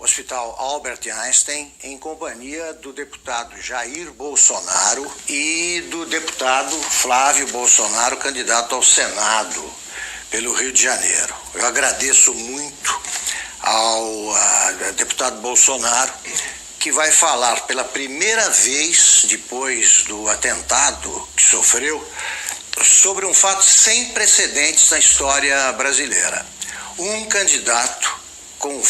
Hospital Albert Einstein, em companhia do deputado Jair Bolsonaro e do deputado Flávio Bolsonaro, candidato ao Senado pelo Rio de Janeiro. Eu agradeço muito ao deputado Bolsonaro, que vai falar pela primeira vez, depois do atentado que sofreu, sobre um fato sem precedentes na história brasileira. Um candidato com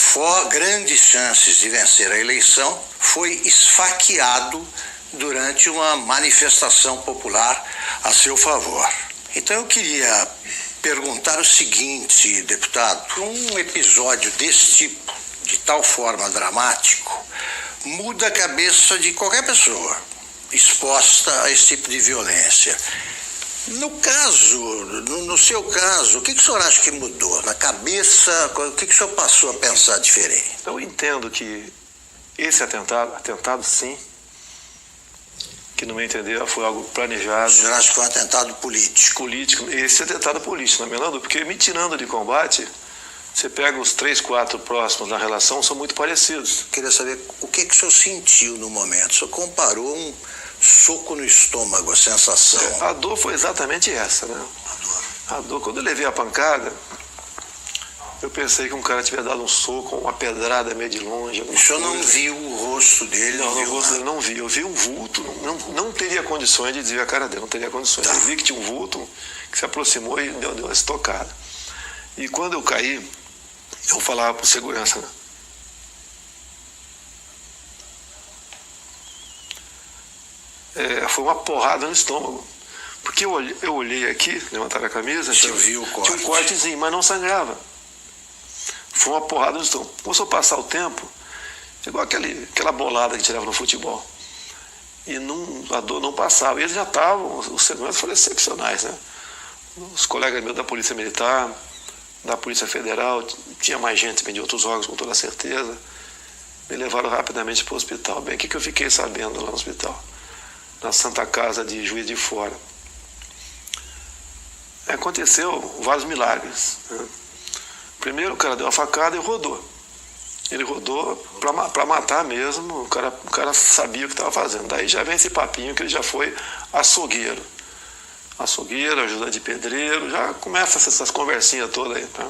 grandes chances de vencer a eleição foi esfaqueado durante uma manifestação popular a seu favor. Então eu queria perguntar o seguinte, deputado: um episódio desse tipo, de tal forma dramático, muda a cabeça de qualquer pessoa exposta a esse tipo de violência. No seu caso, o que o senhor acha que mudou na cabeça? O que o senhor passou a pensar diferente? Eu entendo que esse atentado sim, que no meu entender foi algo planejado. O senhor acha que foi um atentado político? Esse atentado político, na minha dúvida, porque me tirando de combate, você pega os 3, 4 próximos na relação, são muito parecidos. Queria saber o que o senhor sentiu no momento. O senhor comparou um soco no estômago, a sensação. A dor foi exatamente essa, né? A dor, quando eu levei a pancada, eu pensei que um cara tivesse dado um soco, uma pedrada meio de longe. O senhor não viu o rosto dele? Não, o rosto dele não vi. Eu vi um vulto, não teria condições de desviar a cara dele, não teria condições. Tá. Eu vi que tinha um vulto que se aproximou e deu uma estocada. E quando eu caí, eu falava para o segurança, né? Foi uma porrada no estômago. Porque eu olhei aqui, levantaram a camisa, tinha um cortezinho, mas não sangrava. Foi uma porrada no estômago. Começou a passar o tempo, igual aquela bolada que tirava no futebol. E a dor não passava. Eles já estavam, os seguranças foram excepcionais, né? Os colegas meus da Polícia Militar, da Polícia Federal, tinha mais gente de outros órgãos, com toda certeza. Me levaram rapidamente para o hospital. Bem, o que eu fiquei sabendo lá no hospital? Na Santa Casa de Juiz de Fora. Aconteceu vários milagres, né? Primeiro o cara deu uma facada e rodou. Ele rodou para matar mesmo, o cara sabia o que estava fazendo. Daí já vem esse papinho que ele já foi açougueiro. Açougueiro, ajuda de pedreiro, já começa essas conversinhas todas aí, tá?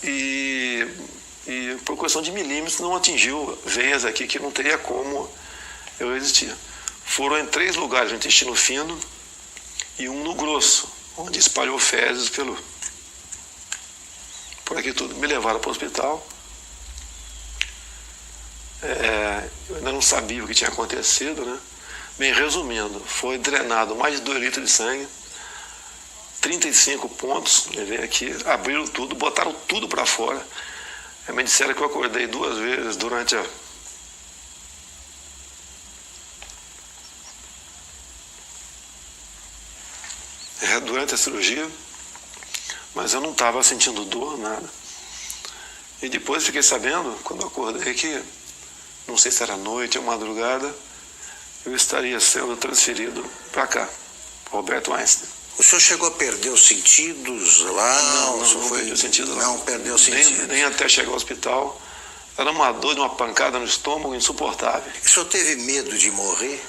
E por questão de milímetros não atingiu veias aqui que não teria como eu resistir. Foram em 3 lugares no intestino fino e um no grosso, onde espalhou fezes por aqui tudo. Me levaram para o hospital. Eu ainda não sabia o que tinha acontecido, né? Bem, resumindo, foi drenado mais de 2 litros de sangue, 35 pontos, levei aqui, abriram tudo, botaram tudo para fora. Me disseram que eu acordei 2 vezes durante a cirurgia, mas eu não estava sentindo dor, nada. E depois fiquei sabendo, quando eu acordei, que não sei se era noite ou madrugada, eu estaria sendo transferido para cá, Alberto Einstein. O senhor chegou a perder os sentidos lá? Não perdi os sentidos. Não perdeu os sentidos. Nem até chegar ao hospital. Era uma dor de uma pancada no estômago insuportável. O senhor teve medo de morrer?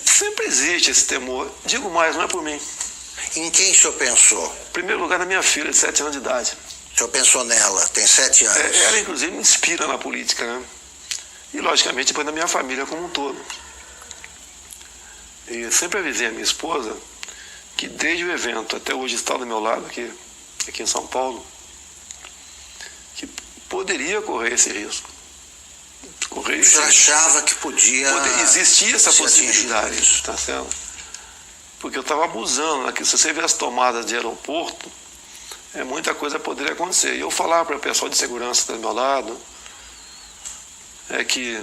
Sempre existe esse temor. Digo mais, não é por mim. Em quem o senhor pensou? Em primeiro lugar, na minha filha, de 7 anos de idade. O senhor pensou nela, tem 7 anos. Ela, inclusive, me inspira na política, né? E, logicamente, depois na minha família como um todo. E sempre avisei a minha esposa que, desde o evento até hoje, está do meu lado, aqui em São Paulo, que poderia correr esse risco. Você achava que podia... Existia essa possibilidade, tá certo? Porque eu estava abusando, né? Se você vê as tomadas de aeroporto, muita coisa poderia acontecer. E eu falava para o pessoal de segurança do meu lado, que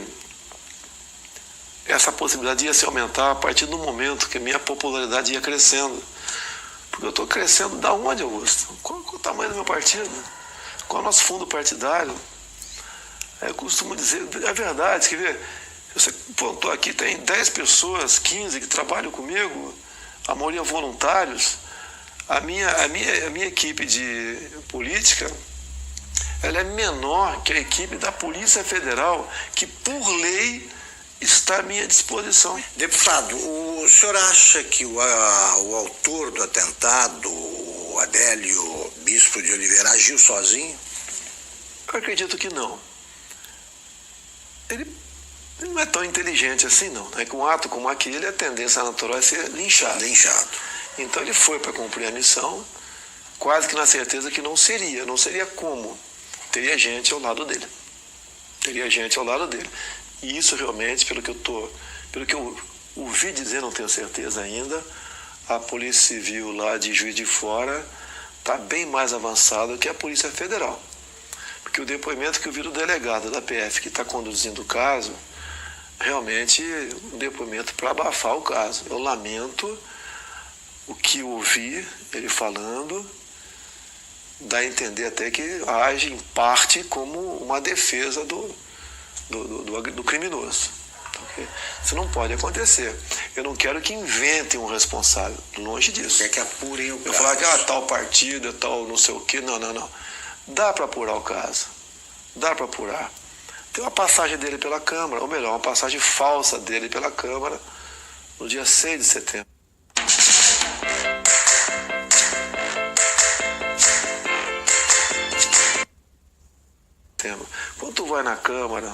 essa possibilidade ia se aumentar a partir do momento que a minha popularidade ia crescendo. Porque eu estou crescendo da onde, Augusto? Qual o tamanho do meu partido? Qual é o nosso fundo partidário? Eu costumo dizer, é verdade, quer ver? Você pontou aqui, tem 10 pessoas, 15 que trabalham comigo, a maioria voluntários. A minha equipe de política ela é menor que a equipe da Polícia Federal, que por lei está à minha disposição. Deputado, o senhor acha que o autor do atentado, o Adélio Bispo de Oliveira, agiu sozinho? Eu acredito que não. Ele não é tão inteligente assim, não. Né? Com um ato como aquele, a tendência natural é ser linchado. Então ele foi para cumprir a missão, quase que na certeza que não seria como. Teria gente ao lado dele. E isso realmente, pelo que eu ouvi dizer, não tenho certeza ainda, a Polícia Civil lá de Juiz de Fora está bem mais avançada que a Polícia Federal. Porque o depoimento que eu vi do delegado da PF que está conduzindo o caso, realmente um depoimento para abafar o caso. Eu lamento o que ouvi ele falando, dá a entender até que age em parte como uma defesa do criminoso. Isso não pode acontecer. Eu não quero que inventem um responsável, longe disso. Quer que apurem o caso. Eu falar que tal partido, tal não sei o quê, não. Dá para apurar o caso. Tem uma passagem dele pela Câmara, ou melhor, uma passagem falsa dele pela Câmara, no dia 6 de setembro. Quando tu vai na Câmara,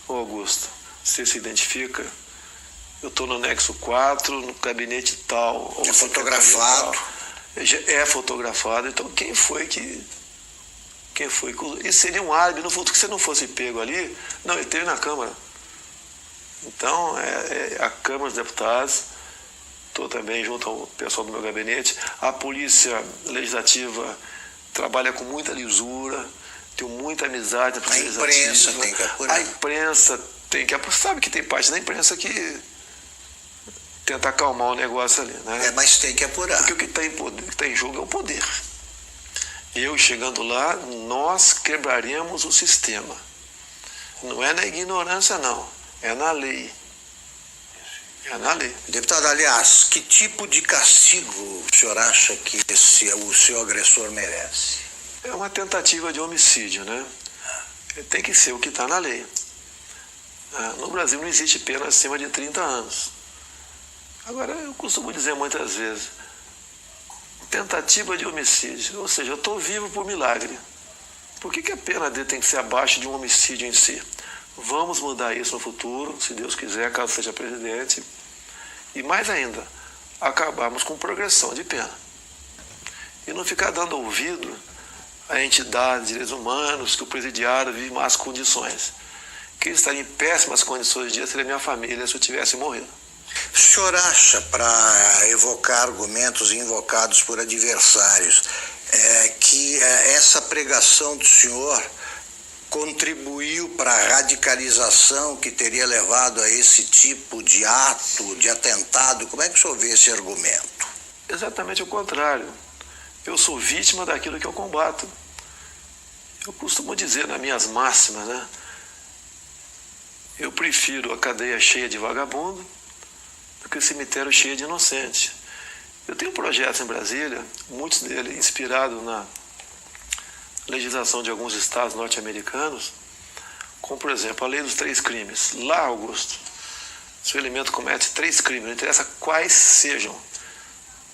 ô Augusto, você se identifica? Eu estou no anexo 4, no gabinete tal. É fotografado. É fotografado. Então quem foi que... Isso seria um álibi no futuro, que se não fosse pego ali, não, ele teve na Câmara. Então, a Câmara dos Deputados, estou também junto ao pessoal do meu gabinete, a Polícia Legislativa trabalha com muita lisura, tenho muita amizade com a imprensa tem que apurar. A imprensa tem que apurar. Sabe que tem parte da imprensa que tenta acalmar o negócio ali, né? Mas tem que apurar. Porque o que está em jogo é o poder. Eu chegando lá, nós quebraremos o sistema. Não é na ignorância, não. É na lei. Deputado, aliás, que tipo de castigo o senhor acha que o seu agressor merece? É uma tentativa de homicídio, né? Tem que ser o que está na lei. No Brasil não existe pena acima de 30 anos. Agora, eu costumo dizer muitas vezes, tentativa de homicídio, ou seja, eu estou vivo por milagre. Por que a pena dele tem que ser abaixo de um homicídio em si? Vamos mudar isso no futuro, se Deus quiser, caso seja presidente. E mais ainda, acabarmos com progressão de pena. E não ficar dando ouvido a entidades de direitos humanos que o presidiário vive em más condições. Que ele estaria em péssimas condições de dia seria minha família se eu tivesse morrido. O senhor acha, para evocar argumentos invocados por adversários, que essa pregação do senhor contribuiu para a radicalização que teria levado a esse tipo de ato, de atentado? Como é que o senhor vê esse argumento? Exatamente o contrário. Eu sou vítima daquilo que eu combato. Eu costumo dizer nas minhas máximas, né? Eu prefiro a cadeia cheia de vagabundo do que o cemitério cheio de inocente. Eu tenho projetos em Brasília, muitos deles inspirados na legislação de alguns estados norte-americanos, como, por exemplo, a lei dos 3 crimes. Lá, Augusto, se o elemento comete 3 crimes, não interessa quais sejam,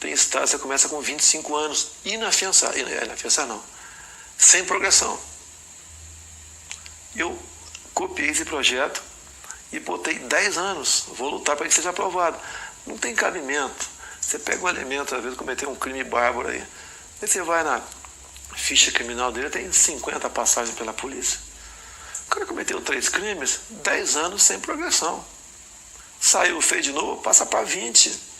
tem estados que você começa com 25 anos, inafiançado, não, sem progressão. Eu copiei esse projeto e botei 10 anos, vou lutar para que seja aprovado. Não tem cabimento. Você pega um elemento, às vezes, cometer um crime bárbaro aí você vai na ficha criminal dele, tem 50 passagens pela polícia. O cara cometeu 3 crimes, 10 anos sem progressão. Saiu, fez de novo, passa para 20.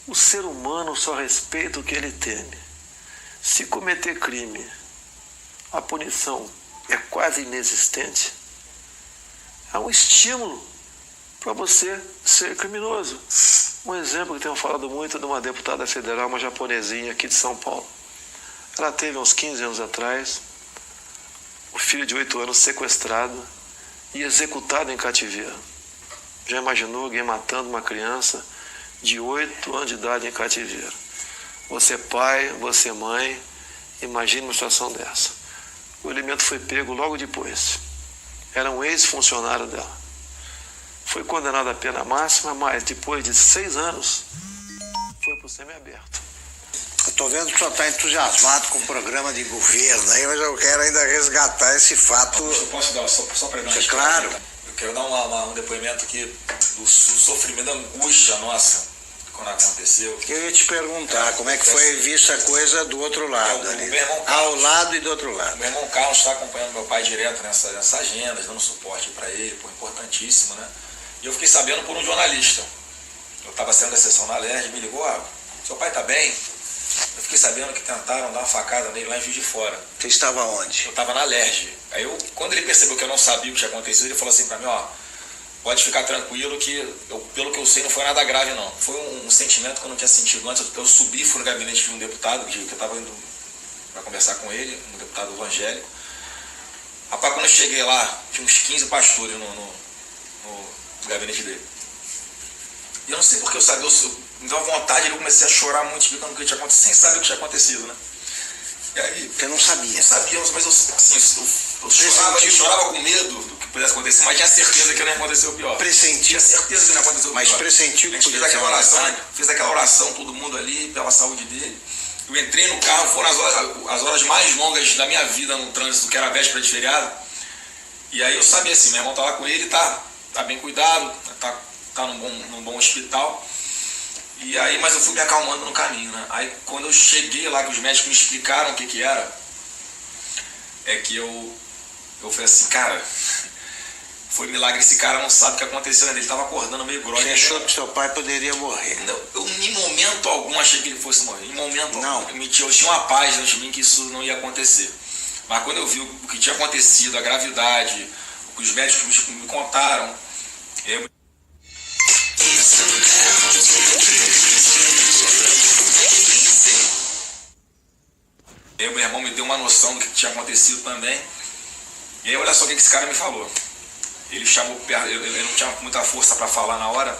O ser humano só respeita o que ele teme. Se cometer crime, a punição é quase inexistente, é um estímulo para você ser criminoso. Um exemplo que tenho falado muito de uma deputada federal, uma japonesinha aqui de São Paulo. Ela teve uns 15 anos atrás o filho de 8 anos sequestrado e executado em cativeiro. Já imaginou alguém matando uma criança de 8 anos de idade em cativeiro? Você pai, você mãe, Imagine uma situação dessa. O elemento foi pego logo depois. Era um ex-funcionário dela. Foi condenado à pena máxima, mas depois de 6 anos, foi para o semiaberto. Eu estou vendo que o senhor está entusiasmado com o programa de governo aí, mas eu quero ainda resgatar esse fato. Eu posso dar só para dar claro. Eu quero dar um depoimento aqui do sofrimento, da angústia nossa quando aconteceu. Eu ia te perguntar como é que foi vista a coisa do outro lado ali. Meu irmão Carlos, ao lado e do outro lado. Meu irmão Carlos está acompanhando meu pai direto nessa agenda, dando suporte para ele, importantíssimo, né? E eu fiquei sabendo por um jornalista. Eu estava sendo da sessão na LERJ, me ligou, seu pai está bem? Eu fiquei sabendo que tentaram dar uma facada nele lá em Juiz de Fora. Você estava onde? Eu estava na LERJ. Aí quando ele percebeu que eu não sabia o que tinha acontecido, ele falou assim para mim, pode ficar tranquilo que, pelo que eu sei, não foi nada grave não. Foi um sentimento que eu não tinha sentido antes. Eu subi, fui no gabinete de um deputado, que eu estava indo para conversar com ele, um deputado evangélico. Rapaz, quando eu cheguei lá, tinha uns 15 pastores no gabinete dele. E eu não sei porque eu sabia, me deu vontade, eu comecei a chorar muito, explicando o que tinha acontecido, sem saber o que tinha acontecido, né? E aí, você não sabia? Não sabia, mas eu chorava com medo do que pudesse acontecer, mas tinha certeza que não ia acontecer o pior. Pressentiu? Tinha certeza que não ia acontecer o pior. Mas pressentiu que podia ser fez aquela oração, todo mundo ali, pela saúde dele. Eu entrei no carro, foram as horas mais longas da minha vida no trânsito, que era a véspera de feriado. E aí eu sabia assim, meu irmão tá lá com ele, tá bem cuidado, tá num bom hospital. E aí, mas eu fui me acalmando no caminho, né? Aí quando eu cheguei lá, que os médicos me explicaram o que era, é que eu falei assim, cara, foi milagre, esse cara não sabe o que aconteceu, né? Ele estava acordando meio grogue. Você achou que seu pai poderia morrer? Não, eu em momento algum achei que ele fosse morrer. Em momento não. Algum. Eu tinha uma paz dentro de mim que isso não ia acontecer. Mas quando eu vi o que tinha acontecido, a gravidade, o que os médicos me contaram, meu irmão me deu uma noção do que tinha acontecido também. E aí olha só o que esse cara me falou. Ele chamou perto, ele não tinha muita força para falar na hora.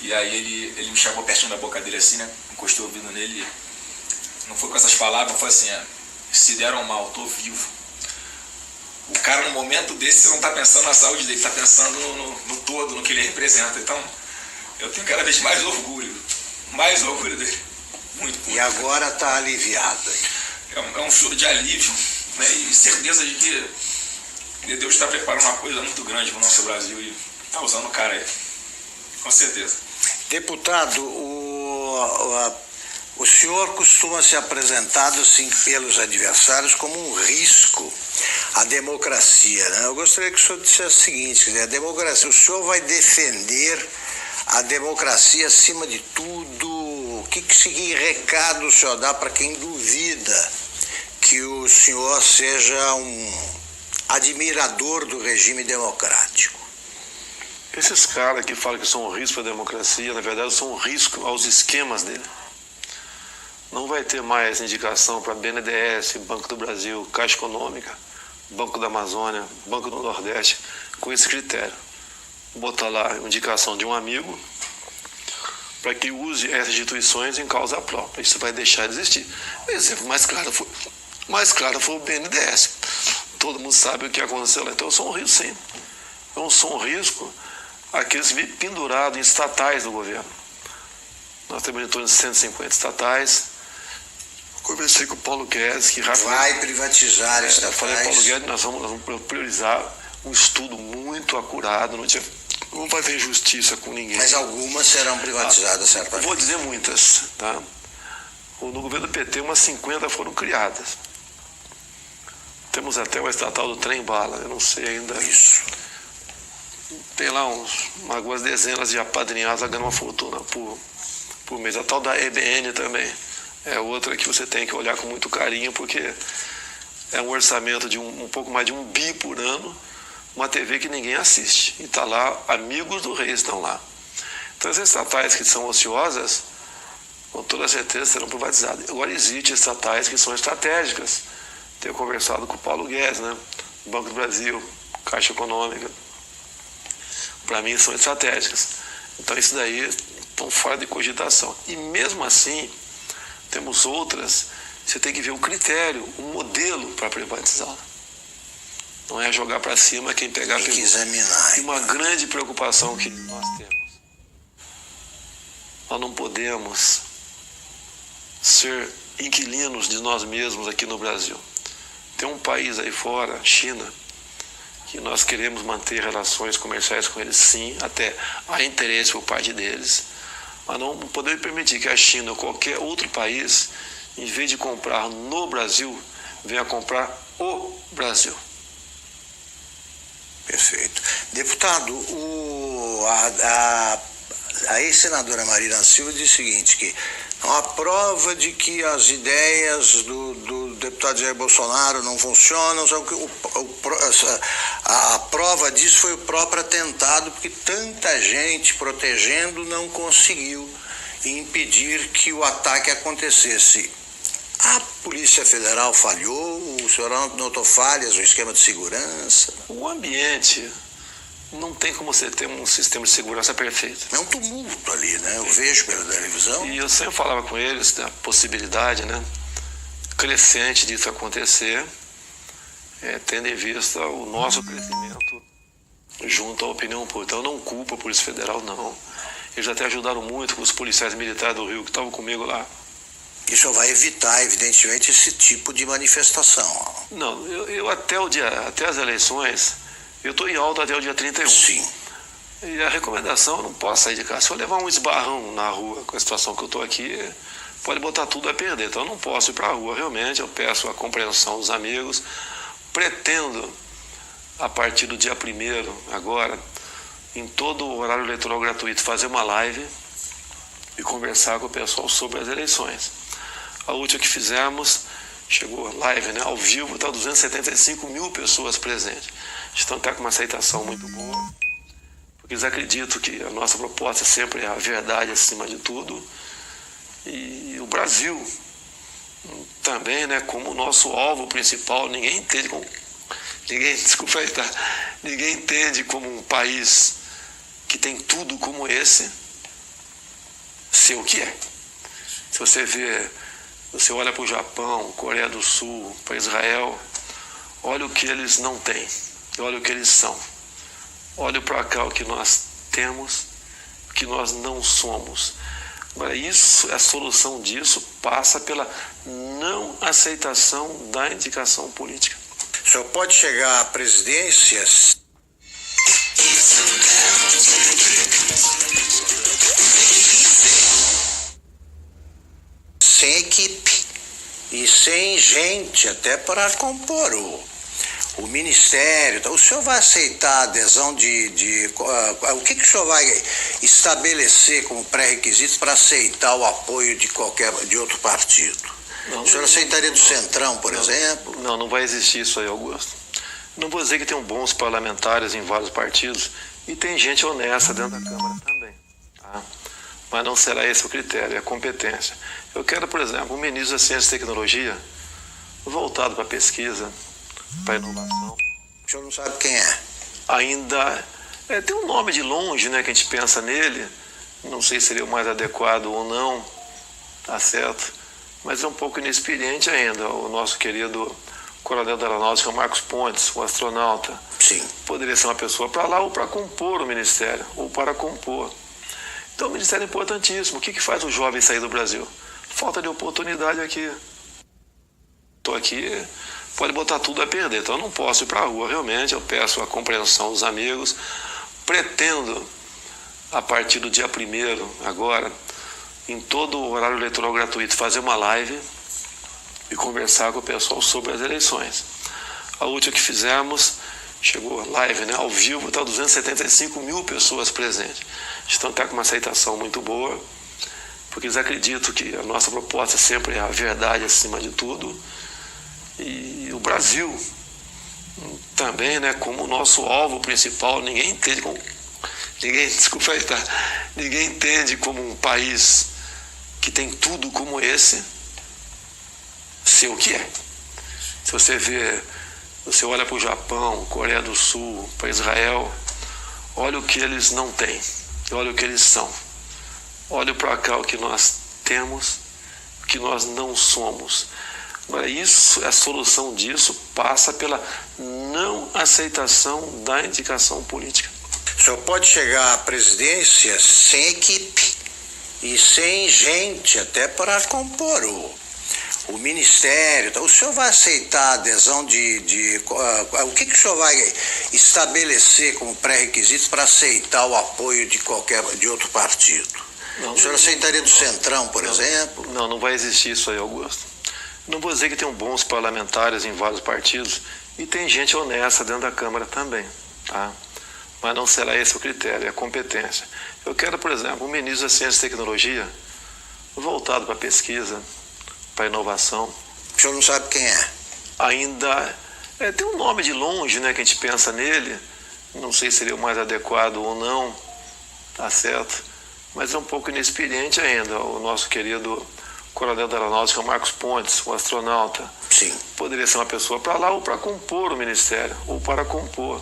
E aí ele me chamou pertinho da boca dele assim, né? Encostou o ouvido nele. Não foi com essas palavras, foi assim, se deram mal, tô vivo. O cara no momento desse não tá pensando na saúde dele, tá pensando no todo, no que ele representa. Então, eu tenho cada vez mais orgulho dele. Muito. E agora está aliviado. É um choro de alívio, né? E certeza de que Deus está preparando uma coisa muito grande para o nosso Brasil e está usando o cara aí. Com certeza. Deputado, o senhor costuma ser apresentado assim, pelos adversários como um risco à democracia, né? Eu gostaria que o senhor dissesse o seguinte, a democracia, o senhor vai defender a democracia acima de tudo? Que recado o senhor dá para quem duvida que o senhor seja um admirador do regime democrático? Esses caras que falam que são um risco para a democracia, na verdade são um risco aos esquemas dele. Não vai ter mais indicação para BNDES, Banco do Brasil, Caixa Econômica, Banco da Amazônia, Banco do Nordeste, com esse critério. Botar lá a indicação de um amigo para que use essas instituições em causa própria. Isso vai deixar de existir. O exemplo mais claro foi o BNDES. Todo mundo sabe o que aconteceu lá. Então eu sou um risco, sim. Eu sou um risco àqueles que vivem pendurados em estatais do governo. Nós temos em torno de 150 estatais. Conversei com o Paulo Guedes, que rapidamente vai privatizar estatais. Falei, Paulo Guedes, nós vamos priorizar um estudo muito acurado. Não vai haver justiça com ninguém. Mas algumas serão privatizadas, certamente. Vou dizer muitas, tá? No governo do PT, umas 50 foram criadas. Temos até uma estatal do trem-bala, eu não sei ainda. Isso. Tem lá algumas dezenas de apadrinhados ganhando uma fortuna por mês. A tal da EBN também é outra que você tem que olhar com muito carinho, porque é um orçamento de um pouco mais de 1 bi por ano, uma TV que ninguém assiste. E está lá, amigos do rei estão lá. Então, essas estatais que são ociosas, com toda certeza serão privatizadas. Agora, existem estatais que são estratégicas. Tenho conversado com o Paulo Guedes, né? Banco do Brasil, Caixa Econômica. Para mim, são estratégicas. Então, isso daí estão fora de cogitação. E mesmo assim, temos outras você tem que ver o critério, o modelo para privatizá-la. Não é jogar para cima quem pegar tem que examinar. E uma grande preocupação que nós temos. Nós não podemos ser inquilinos de nós mesmos aqui no Brasil. Tem um país aí fora, China, que nós queremos manter relações comerciais com eles, sim, até há interesse por parte deles, mas não podemos permitir que a China ou qualquer outro país, em vez de comprar no Brasil, venha comprar o Brasil. Perfeito. Deputado, a ex-senadora Marina Silva diz o seguinte, que não há prova de que as ideias do deputado Jair Bolsonaro não funcionam, a prova disso foi o próprio atentado, porque tanta gente protegendo não conseguiu impedir que o ataque acontecesse. A Polícia Federal falhou, o senhor notou falhas no esquema de segurança? O ambiente não tem como você ter um sistema de segurança perfeito. É um tumulto ali, né? Eu vejo pela televisão. E eu sempre falava com eles da possibilidade, né, crescente disso acontecer, tendo em vista o nosso crescimento junto à opinião pública. Então eu não culpo a Polícia Federal, não. Eles até ajudaram muito com os policiais militares do Rio que estavam comigo lá. Isso vai evitar, evidentemente, esse tipo de manifestação. Não, eu até as eleições, eu estou em alta até o dia 31. Sim. E a recomendação, eu não posso sair de casa. Se eu levar um esbarrão na rua com a situação que eu estou aqui, pode botar tudo a perder. Então eu não posso ir para a rua, realmente. Eu peço a compreensão dos amigos. Pretendo, a partir do dia 1º, agora, em todo o horário eleitoral gratuito, fazer uma live e conversar com o pessoal sobre as eleições. A última que fizemos, chegou live, né, ao vivo, está 275 mil pessoas presentes. Estão até com uma aceitação muito boa, porque eles acreditam que a nossa proposta sempre é a verdade acima de tudo. E o Brasil também, né, como o nosso alvo principal, ninguém entende como um país que tem tudo como esse ser o que é. Se você olha para o Japão, Coreia do Sul, para Israel, olha o que eles não têm, olha o que eles são. Olha para cá o que nós temos, o que nós não somos. Agora, a solução disso passa pela não aceitação da indicação política. O senhor pode chegar à presidência sem equipe e sem gente até para compor o ministério. O senhor vai aceitar a adesão o que o senhor vai estabelecer como pré-requisitos para aceitar o apoio de outro partido? O senhor aceitaria do Centrão, por exemplo? Não vai existir isso aí, Augusto. Não vou dizer que tem bons parlamentares em vários partidos e tem gente honesta dentro da Câmara também, tá? Mas não será esse o critério, é a competência. Eu quero, por exemplo, um ministro da Ciência e Tecnologia voltado para a pesquisa, para a inovação. O senhor não sabe quem é? Ainda tem um nome de longe, né, que a gente pensa nele, não sei se seria o mais adequado ou não, tá certo, mas é um pouco inexperiente ainda, o nosso querido coronel da Aeronáutica, Marcos Pontes, o astronauta. Sim. Poderia ser uma pessoa para lá ou para compor o ministério, ou para compor. Então o ministério é importantíssimo. O que faz o jovem sair do Brasil? Falta de oportunidade aqui. Estou aqui, pode botar tudo a perder. Então eu não posso ir para a rua, realmente. Eu peço a compreensão dos amigos. Pretendo, a partir do dia 1º, agora, em todo o horário eleitoral gratuito, fazer uma live e conversar com o pessoal sobre as eleições. A última que fizemos, chegou live, né, ao vivo, está 275 mil pessoas presentes. Estão até com uma aceitação muito boa, porque eles acreditam que a nossa proposta sempre é a verdade acima de tudo. E o Brasil também, né, como o nosso alvo principal, ninguém entende como um país que tem tudo como esse ser o que é. Se você olha para o Japão, Coreia do Sul, para Israel, olha o que eles não têm, olha o que eles são. Olha para cá o que nós temos, o que nós não somos. Agora, a solução disso passa pela não aceitação da indicação política. O senhor pode chegar à presidência sem equipe e sem gente até para compor o ministério. O senhor vai aceitar a adesão o que o senhor vai estabelecer como pré-requisitos para aceitar o apoio de outro partido? O senhor aceitaria do Centrão, por exemplo? Não vai existir isso aí, Augusto. Não vou dizer que tem bons parlamentares em vários partidos e tem gente honesta dentro da Câmara também, tá? Mas não será esse o critério, é a competência. Eu quero, por exemplo, um ministro da Ciência e Tecnologia voltado para a pesquisa, para a inovação. O senhor não sabe quem é? Ainda tem um nome de longe, né, que a gente pensa nele, não sei se seria o mais adequado ou não, tá certo? Mas é um pouco inexperiente ainda, o nosso querido coronel da Aeronáutica, Marcos Pontes, um astronauta. Sim. Poderia ser uma pessoa para lá ou para compor o ministério, ou para compor.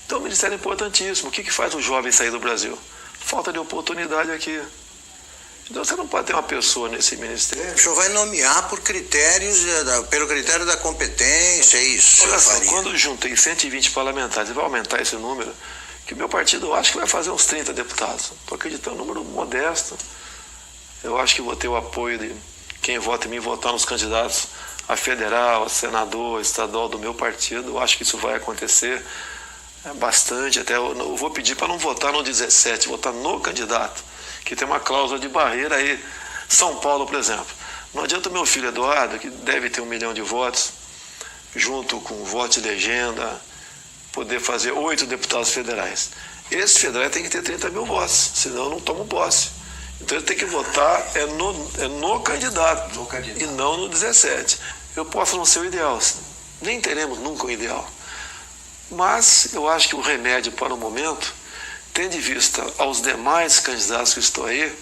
Então o ministério é importantíssimo. O que faz o jovem sair do Brasil? Falta de oportunidade aqui. Então você não pode ter uma pessoa nesse ministério. O senhor vai nomear por critérios, pelo critério da competência, é isso? Olha só, quando eu juntei 120 parlamentares, e vai aumentar esse número, que o meu partido eu acho que vai fazer uns 30 deputados. Estou acreditando em um número modesto. Eu acho que vou ter o apoio de quem vota em mim, votar nos candidatos a federal, a senador, a estadual do meu partido. Eu acho que isso vai acontecer bastante. Até eu vou pedir para não votar no 17, votar no candidato, que tem uma cláusula de barreira aí. São Paulo, por exemplo. Não adianta o meu filho Eduardo, que deve ter 1 milhão de votos, junto com o voto de legenda, poder fazer 8 deputados federais. Esse federal tem que ter 30 mil votos, senão eu não tomo posse. Então ele tem que votar no candidato, e não no 17. Eu posso não ser o ideal, nem teremos nunca o ideal. Mas eu acho que o remédio para o momento, tendo em vista aos demais candidatos que estão aí,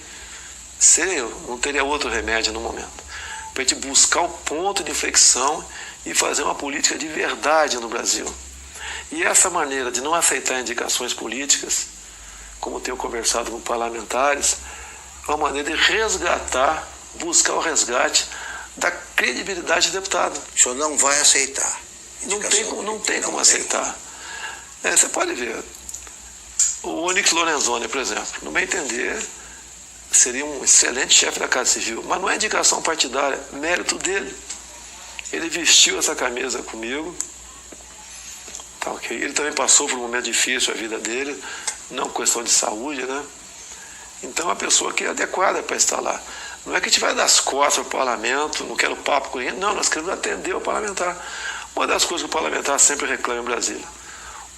seria eu, não teria outro remédio no momento. Para a gente buscar o ponto de inflexão e fazer uma política de verdade no Brasil. E essa maneira de não aceitar indicações políticas, como tenho conversado com parlamentares, é uma maneira de resgatar, buscar o resgate da credibilidade do deputado. O senhor não vai aceitar? Não tem como aceitar. Você pode ver, o Onyx Lorenzoni, por exemplo, no meu entender, seria um excelente chefe da Casa Civil, mas não é indicação partidária, mérito dele. Ele vestiu essa camisa comigo, tá, okay. Ele também passou por um momento difícil a vida dele, não questão de saúde, né? Então é uma pessoa que é adequada para estar lá. Não é que a gente vai dar as costas ao parlamento, não quero papo com ninguém, não, nós queremos atender o parlamentar. Uma das coisas que o parlamentar sempre reclama em Brasília,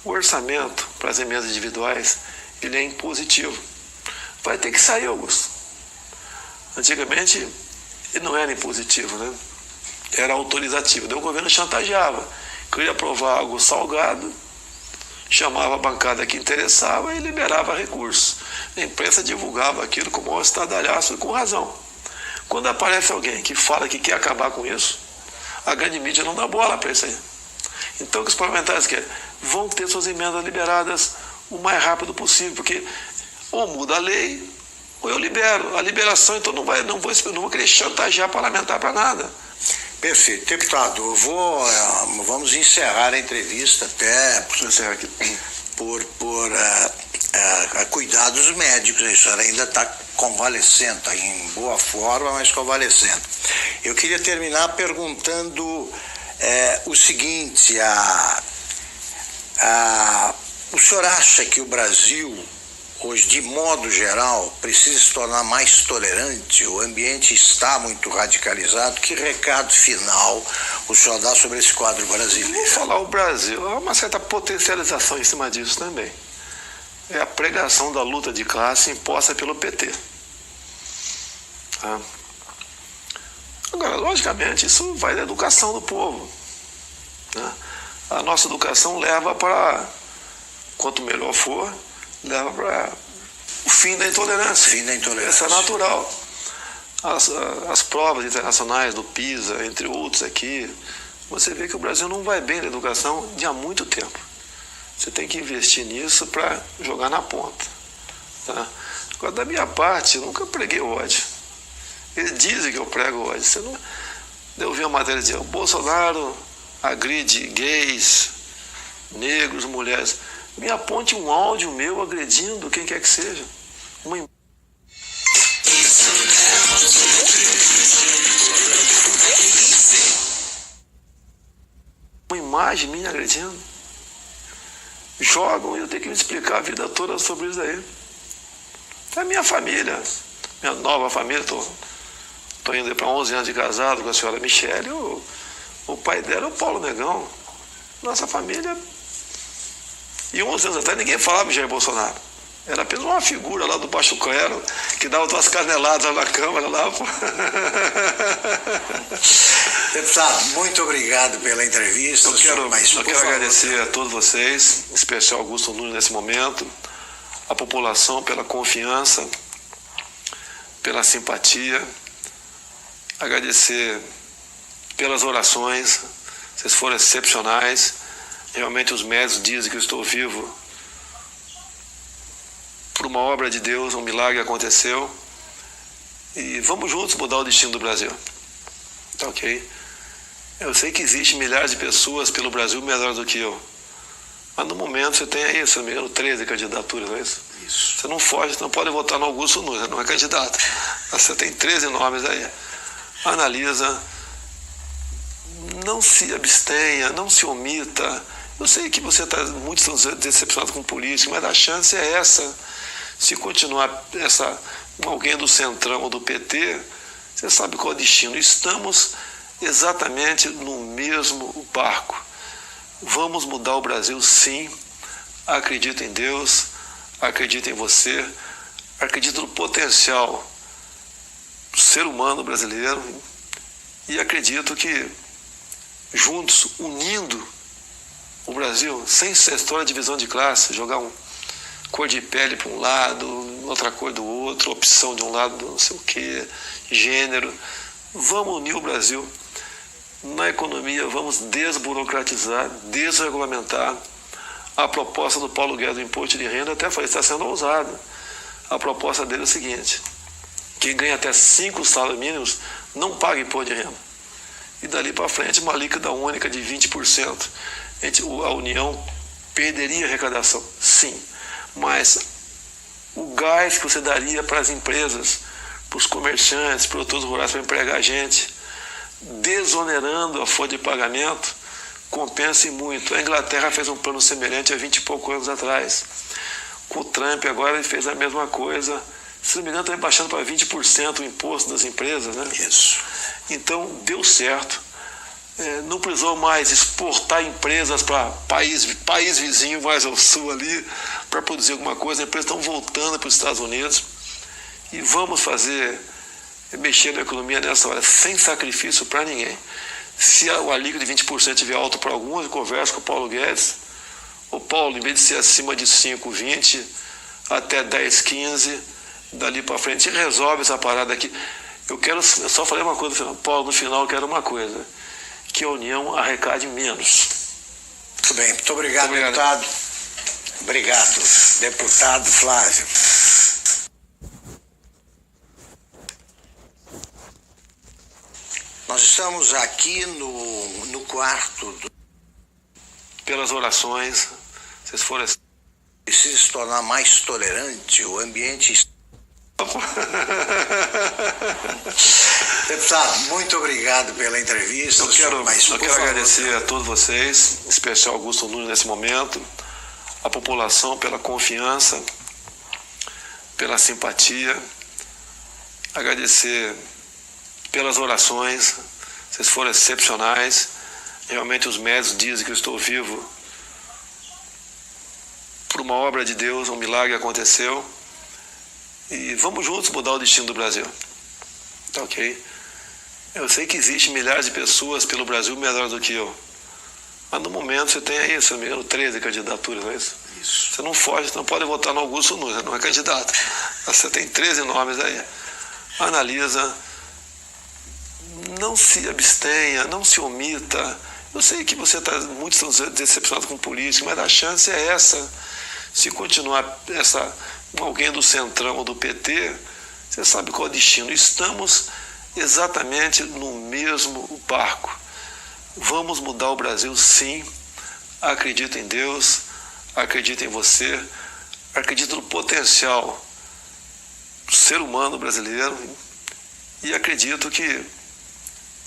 o orçamento para as emendas individuais, ele é impositivo. Vai ter que sair, Augusto. Antigamente, ele não era impositivo, né? Era autorizativo. Daí o governo chantageava. Queria aprovar algo salgado, chamava a bancada que interessava e liberava recursos. A imprensa divulgava aquilo com o maior estardalhaço e com razão. Quando aparece alguém que fala que quer acabar com isso, a grande mídia não dá bola para isso aí. Então o que os parlamentares querem? Vão ter suas emendas liberadas o mais rápido possível, porque ou muda a lei ou eu libero. A liberação, então, não vou querer chantagear parlamentar para nada. Perfeito. Deputado, vamos encerrar a entrevista até por cuidados médicos. A senhora ainda está convalescendo, está em boa forma, mas convalescendo. Eu queria terminar perguntando o seguinte, o senhor acha que o Brasil, hoje, de modo geral, precisa se tornar mais tolerante? O ambiente está muito radicalizado. Que recado final o senhor dá sobre esse quadro brasileiro? Vou falar o Brasil. Há uma certa potencialização em cima disso também. É a pregação da luta de classe imposta pelo PT. Tá? Agora, logicamente, isso vai da educação do povo. Né? A nossa educação leva para, quanto melhor for, leva para o fim da intolerância. Isso é natural. As provas internacionais do PISA, entre outros aqui, você vê que o Brasil não vai bem na educação de há muito tempo. Você tem que investir nisso para jogar na ponta. Tá? Agora, da minha parte, eu nunca preguei ódio. Eles dizem que eu prego ódio. Eu vi uma matéria dizendo: o Bolsonaro agride gays, negros, mulheres. Me aponte um áudio meu agredindo quem quer que seja. Uma imagem minha agredindo. Jogam e eu tenho que me explicar a vida toda sobre isso aí. É a minha família, minha nova família. Estou indo para 11 anos de casado com a senhora Michele. O pai dela é o Paulo Negão. Nossa família. E 11 anos atrás ninguém falava de Jair Bolsonaro. Era apenas uma figura lá do baixo clero que dava umas caneladas lá na Câmara. Deputado, muito obrigado pela entrevista. Eu quero agradecer a todos vocês, em especial Augusto Nunes nesse momento, a população pela confiança, pela simpatia, agradecer pelas orações, vocês foram excepcionais. Realmente os médicos dizem que eu estou vivo por uma obra de Deus, um milagre aconteceu. E vamos juntos mudar o destino do Brasil. Tá ok? Eu sei que existem milhares de pessoas pelo Brasil melhores do que eu. Mas no momento você tem aí, se não me engano, 13 candidaturas, não é isso? Isso. Você não foge, você não pode votar no Augusto Nunes, não é candidato. Você tem 13 nomes aí. Analisa, não se abstenha, não se omita. Eu sei que você está muito decepcionado com política, mas a chance é essa. Se continuar alguém do Centrão ou do PT, você sabe qual é o destino. Estamos exatamente no mesmo barco. Vamos mudar o Brasil, sim. Acredito em Deus, acredito em você, acredito no potencial do ser humano brasileiro e acredito que juntos, unindo o Brasil, sem essa história de divisão de classe, jogar cor de pele para um lado, outra cor do outro, opção de um lado, não sei o quê, gênero. Vamos unir o Brasil. Na economia, vamos desburocratizar, desregulamentar. A proposta do Paulo Guedes do imposto de renda até está sendo ousada. A proposta dele é o seguinte: quem ganha até 5 salários mínimos não paga imposto de renda. E dali para frente, uma líquida única de 20%. A União perderia arrecadação, sim. Mas o gás que você daria para as empresas, para os comerciantes, para os produtores rurais, para empregar gente, desonerando a folha de pagamento, compensa muito. A Inglaterra fez um plano semelhante há 20 e poucos anos atrás. Com o Trump agora ele fez a mesma coisa. Se não me engano, está baixando para 20% o imposto das empresas, né? Isso. Então, deu certo. Não precisou mais exportar empresas para país vizinho mais ao sul ali para produzir alguma coisa. As empresas estão voltando para os Estados Unidos e vamos mexer na economia nessa hora, sem sacrifício para ninguém. Se o alíquota de 20% estiver alto para alguns, eu converso com o Paulo Guedes. O Paulo, em vez de ser acima de 5, 20, até 10, 15, dali para frente, resolve essa parada aqui. Eu só falei uma coisa no final. Paulo, no final eu quero uma coisa: que a União arrecade menos. Muito bem, muito obrigado, deputado. Obrigado, deputado Flávio. Nós estamos aqui no quarto pelas orações, vocês foram... Precisa se tornar mais tolerante, o ambiente... Deputado, muito obrigado pela entrevista. Eu quero agradecer a todos vocês, em especial Augusto Nunes nesse momento, a população pela confiança, pela simpatia, agradecer pelas orações, vocês foram excepcionais. Realmente os médicos dizem que eu estou vivo por uma obra de Deus, um milagre aconteceu. E vamos juntos mudar o destino do Brasil. Tá ok? Eu sei que existem milhares de pessoas pelo Brasil melhores do que eu. Mas no momento você tem aí, se não me engano, 13 candidaturas, não é isso? Isso. Você não foge, você não pode votar no Augusto Nunes, não é candidato. Você tem 13 nomes aí. Analisa, não se abstenha, não se omita. Eu sei que você está muito decepcionado com política, mas a chance é essa. Se continuar alguém do Centrão ou do PT, você sabe qual é o destino. Estamos exatamente no mesmo barco. Vamos mudar o Brasil, sim. Acredito em Deus, acredito em você, acredito no potencial do ser humano brasileiro e acredito que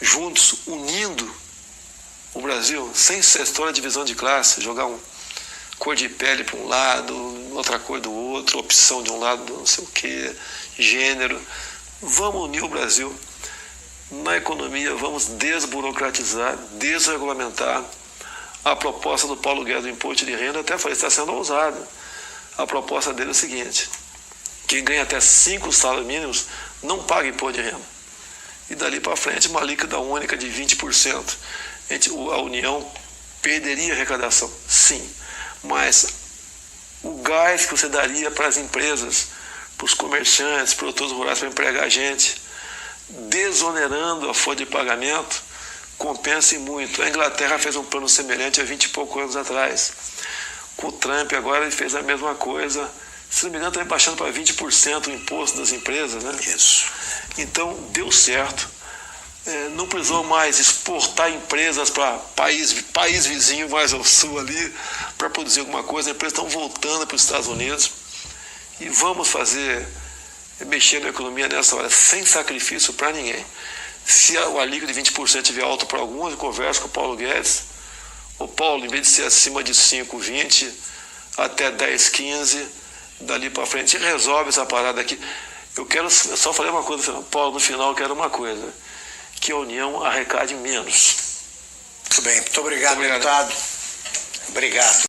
juntos, unindo o Brasil, sem essa história de divisão de classe, jogar cor de pele para um lado, outra cor do outro, opção de um lado, não sei o que, gênero. Vamos unir o Brasil. Na economia, vamos desburocratizar, desregulamentar. A proposta do Paulo Guedes do imposto de renda, até falei, está sendo ousada. A proposta dele é o seguinte: quem ganha até 5 salários mínimos não paga imposto de renda. E dali para frente, uma alíquota única de 20%. A União perderia a arrecadação, sim. Mas o gás que você daria para as empresas, para os comerciantes, produtores rurais, para empregar a gente, desonerando a folha de pagamento, compensa muito. A Inglaterra fez um plano semelhante há 20 e poucos anos atrás. Com o Trump agora ele fez a mesma coisa. Se não me engano, está baixando para 20% o imposto das empresas, né? Isso. Então, deu certo. Não precisou mais exportar empresas para país vizinho mais ao sul ali para produzir alguma coisa. As empresas estão voltando para os Estados Unidos e vamos mexer na economia nessa hora, sem sacrifício para ninguém. Se o alíquota de 20% estiver alto para alguns, eu converso com o Paulo Guedes. O Paulo, em vez de ser acima de 5, 20, até 10, 15, dali para frente, resolve essa parada aqui. Eu só falei uma coisa, Paulo, no final eu quero uma coisa: que a União arrecade menos. Muito bem, muito obrigado, deputado. Obrigado.